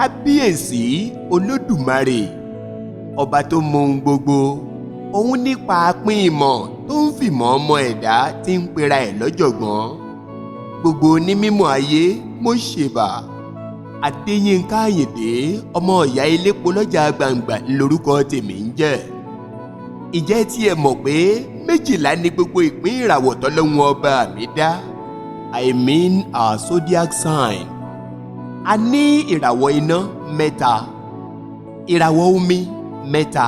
kábíyèsí olódùmarè ọba tó mọ ohun gbogbo, òun nípa pín ìmọ̀ tó ń fìmọ̀ ọmọ ẹ̀dá tí ń pera ẹ̀ lọ́jọ̀gbọ́n. Gbogbo onímọ̀ ayé mo ṣèbà. Adéyínká Àyìndé ọmọ ìyá elépo lọ́jà gbangba lórúkọ tèmi ń jẹ́. Ìjẹ́ tí ẹ mọ̀ pé 12 ni gbogbo ìpín ìràwọ̀ tọ́lọ́hun ọba mi dá? I mean our zodiac sign. A ní ìràwọ̀ iná 3, ìràwọ̀ omi 3,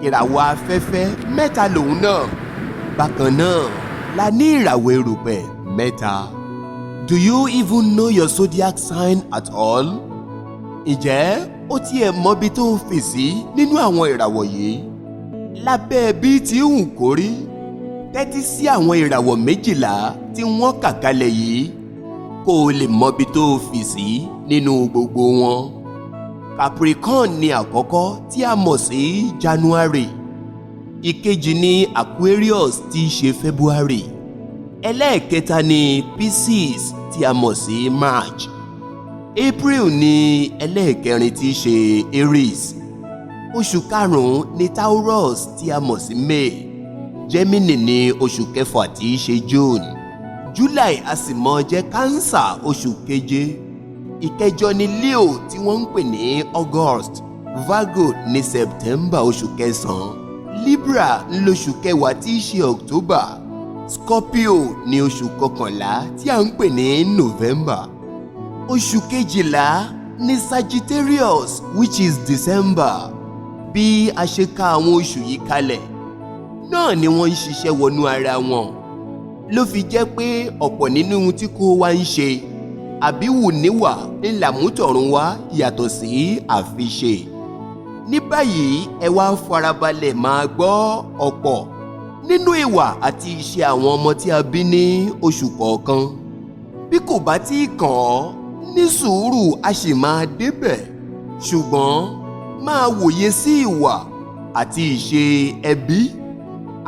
ìràwọ̀ afẹ́fẹ́ 3 lòun náà. Bákan náà la ní ìràwọ̀ erùpẹ̀ 3. Do you even know your zodiac sign at all? Ǹjẹ́ ó tiẹ̀ mọbi tó fì sí nínú àwọn ìràwọ̀ yìí? Lábẹ́ bí tí ń kórí, tẹ́tí sí àwọn ìràwọ̀ 12 tí wọ́n kà kalẹ̀ yìí kó o lè mọbi tó fì sí nínú gbogbo wọn. Capricorn ni àkọ́kọ́ tí a mọ̀ sí January. Ìkejì ni Aquarius tí í ṣe February. Ẹlẹ́ẹ̀kẹta ni Pisces tí a mọ̀ sí March. April ni ẹlẹ́ẹ̀kẹrin tí í ṣe Aries. Oṣù karùn-ún ni Taurus tí a mọ̀ sí May. Gemini ni oṣù kẹfà tí í ṣe June. July a sì mọ jẹ́ Cancer oṣù keje. Ìkẹjọ ni Leo tí wọ́n ń pè ní August. Virgo ní September oṣù kẹsàn-án. Libra ńlọṣù kẹwàá tí í ṣe October. Scorpio ní oṣù kọkànlá tí a ń pè ní November. Oṣù kejìlá ní Sagittarius which is December. Bí a ṣe ka àwọn oṣù yìí kalẹ̀ náà ni wọ́n ń ṣiṣẹ́ wọnú ara wọn. Ló fi jẹ́ pé ọ̀pọ̀ nínú ohun tí kò wá ń ṣe àbí wù níwà ńlámútọ̀run wá yàtọ̀ sí àfiṣe. Ní báyìí ẹ wá farabalẹ̀ máa gbọ́ ọ̀pọ̀ nínú ìwà àti ìṣe àwọn ọmọ tí a bí ní oṣù kọ̀ọ̀kan. Bí kò bá tí ì kàn ọ́, ní sùúrù a sì máa débẹ̀. Ṣùgbọ́n máa wòye sí ìwà àti ìṣe ẹbí,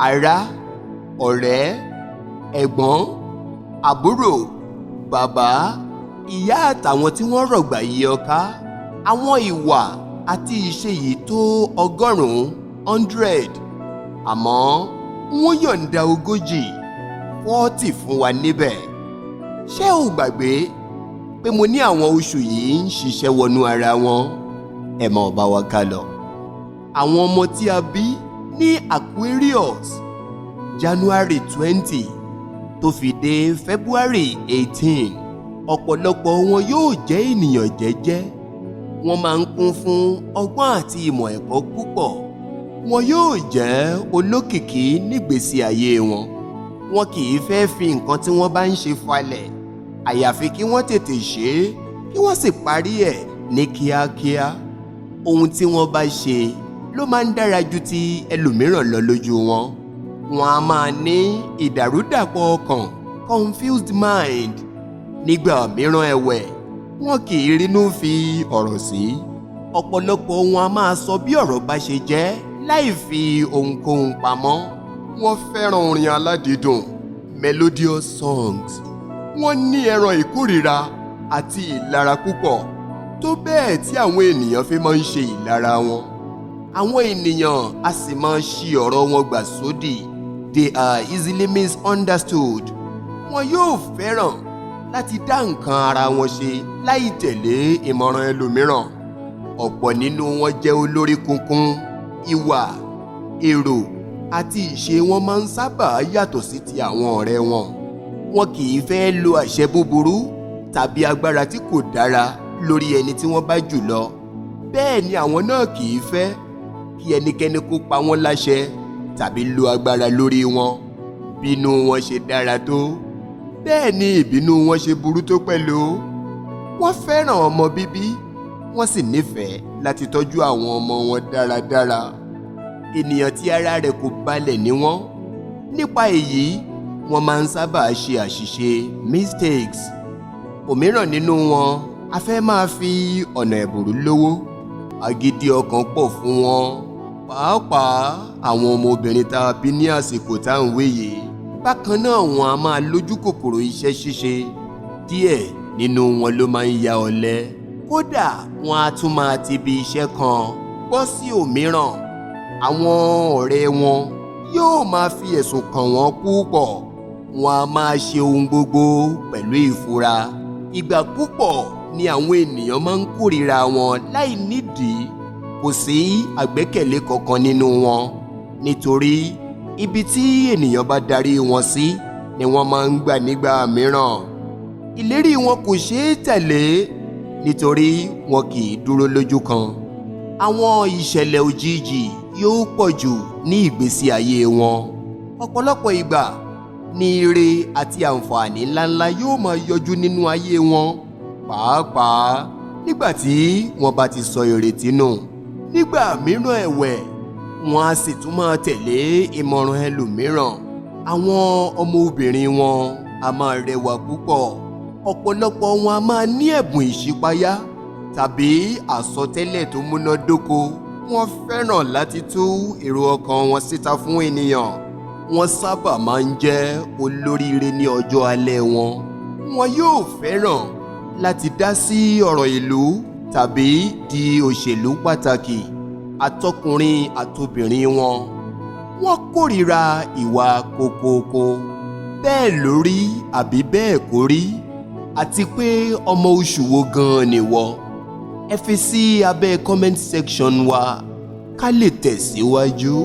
ará, ọ̀rẹ́, ẹ̀gbọ́n, àbúrò, bàbá, ìyá àtàwọn tí wọ́n rọ̀gbà yí ọ ká. Àwọn ìwà àti ìṣe yìí tó 100, àmọ́ wọ́n yọ̀ǹda 40 fún wa níbẹ̀. Ṣé o gbàgbé pé mo ní àwọn oṣù yìí ń ṣiṣẹ́ wọnú ara wọn? Ẹ máa bá wa ká lọ. Àwọn ọmọ tí a bí ní Aquarius January 20 tó fi dé February 18, ọ̀pọ̀lọpọ̀ wọn yóò jẹ́ ènìyàn jẹ́jẹ́. Wọ́n máa ń kún fún ọgbọ́n àti ìmọ̀ ẹ̀kọ́ púpọ̀. Wọn yóò jẹ́ olókìkí nígbésí ayé wọn. Wọn kì í fẹ́ fi nǹkan tí wọ́n bá ń ṣe falẹ̀, àyàfi kí wọ́n tètè ṣe é kí wọ́n sì parí ẹ̀ ní kíákíá. Ohun tí wọ́n bá ṣe ló máa ń dára ju ti ẹlòmíràn lọ lójú wọn. Wọn a máa ní ìdàrúdàpọ̀ ọkàn, confused mind. Nígbà mìíràn ẹ̀wẹ̀, wọn kì í rínú fi ọ̀rọ̀ sí. Ọ̀pọ̀lọpọ̀ wọn a máa sọ bí ọ̀rọ̀ bá ṣe jẹ́ láì fi ohunkóhun pamọ́. Wọ́n fẹ́ràn orin aládìídùn, melodious songs. Wọ́n ní ẹran ìkórìíra àti ìlara púpọ̀, tó bẹ́ẹ̀ tí àwọn ènìyàn fi máa ń ṣe ìlara wọn. Àwọn ènìyàn a sì máa ṣi ọ̀rọ̀ wọn gbà sódì. They are easily misunderstood. Wọn yóò fẹ́ràn láti dá nǹkan ara wọn ṣe láì tẹ̀lé ìmọ̀ràn ẹlòmíràn. Ọ̀pọ̀ nínú wọn jẹ́ olórí kunkun. Ìwà, èrò àti ìṣe wọn máa ń sábà yàtọ̀ sí ti àwọn ọ̀rẹ́ wọn. Wọn kì í fẹ́ lo àṣẹ búburú tàbí agbára tí kò dára lórí ẹni tí wọ́n bá jù lọ. Bẹ́ẹ̀ ni àwọn náà kì í fẹ́ kí ẹnikẹ́ni kó pa wọ́n láṣẹ tàbí lo agbára lórí wọn. Bínú wọn ṣe dára tó, bẹ́ẹ̀ ni ìbínú wọn ṣe burú tó pẹ̀lú. Wọ́n fẹ́ràn ọmọ bíbí, wọ́n sì nífẹ̀ẹ́ láti tọ́jú àwọn ọmọ wọn dáradára. Ènìyàn tí ara rẹ̀ kò balẹ̀ ni wọ́n. Nípa èyí, wọ́n máa ń sábà ṣe àṣìṣe, mistakes. Òmíràn nínú wọn a fẹ́ máa fi ọ̀nà ẹ̀bùrú lówó. Agídí ọkàn pọ̀ fún wọn. Pàápàá àwọn ọmọbìnrin tá a bí ní àsìkò tá à ń wé yìí. Bákan náà wọn a máa lójú kòkòrò iṣẹ́ ṣíṣe. Díẹ̀ nínú wọn ló máa ń ya ọ̀lẹ. kódà wọn á tún máa ti ibi iṣẹ́ kan bọ́ sí òmíràn. Àwọn ọ̀rẹ́ wọn yóò máa fi ẹ̀sùn kàn wọ́n púpọ̀. Wọn á máa ṣe ohun gbogbo pẹ̀lú ìfura. Ìgbà púpọ̀ ni àwọn ènìyàn máa ń kórìíra wọn láì nídìí. Kò sí àgbẹ́kẹ̀lé kankan nínú wọn, nítorí ibi tí ènìyàn bá darí wọn sí ni wọ́n máa ń gbà nígbà mìíràn. Ìlérí wọn kò ṣeé tẹ̀lé nítorí wọn kì í dúró lójú kan. Àwọn ìṣẹ̀lẹ̀ òjijì yóò pọ̀ jù ní ìgbésí ayé wọn. Ọ̀pọ̀lọpọ̀ ìgbà ni ire àti àǹfààní ńláńlá yóò máa yọjú nínú ayé wọn, pàápàá nígbà tí wọ́n bá ti sọ ìrètí nù. Nígbà mìíràn ẹ̀wẹ̀, wọ́n á sì tún máa tẹ̀lé ìmọ̀ràn ẹlòmíràn. Àwọn ọmọbìnrin wọn a máa rẹwà púpọ̀. Ọ̀pọ̀lọpọ̀ wọn a máa ní ẹ̀bùn ìṣípayá tàbí àsọtẹ́lẹ̀ tó múnádóko. Wọ́n fẹ́ràn láti tú èrò ọkàn wọn síta fún ènìyàn. Wọ́n sábà máa ń jẹ́ olóríire ní ọjọ́ alẹ́ wọn. Wọn yóò fẹ́ràn láti dá sí ọ̀rọ̀ ìlú tàbí di òṣèlú pàtàkì. Àtọkùnrin àtobìnrin wọn, wọ́n kórìíra ìwà kòkòkò. Bẹ́ẹ̀ ló rí àbí bẹ́ẹ̀ kò rí? Àti pé ọmọ oṣù wo gan-an nìwọ? Ẹ fi sí abẹ́ comment section wa ká lè tẹ̀síwájú.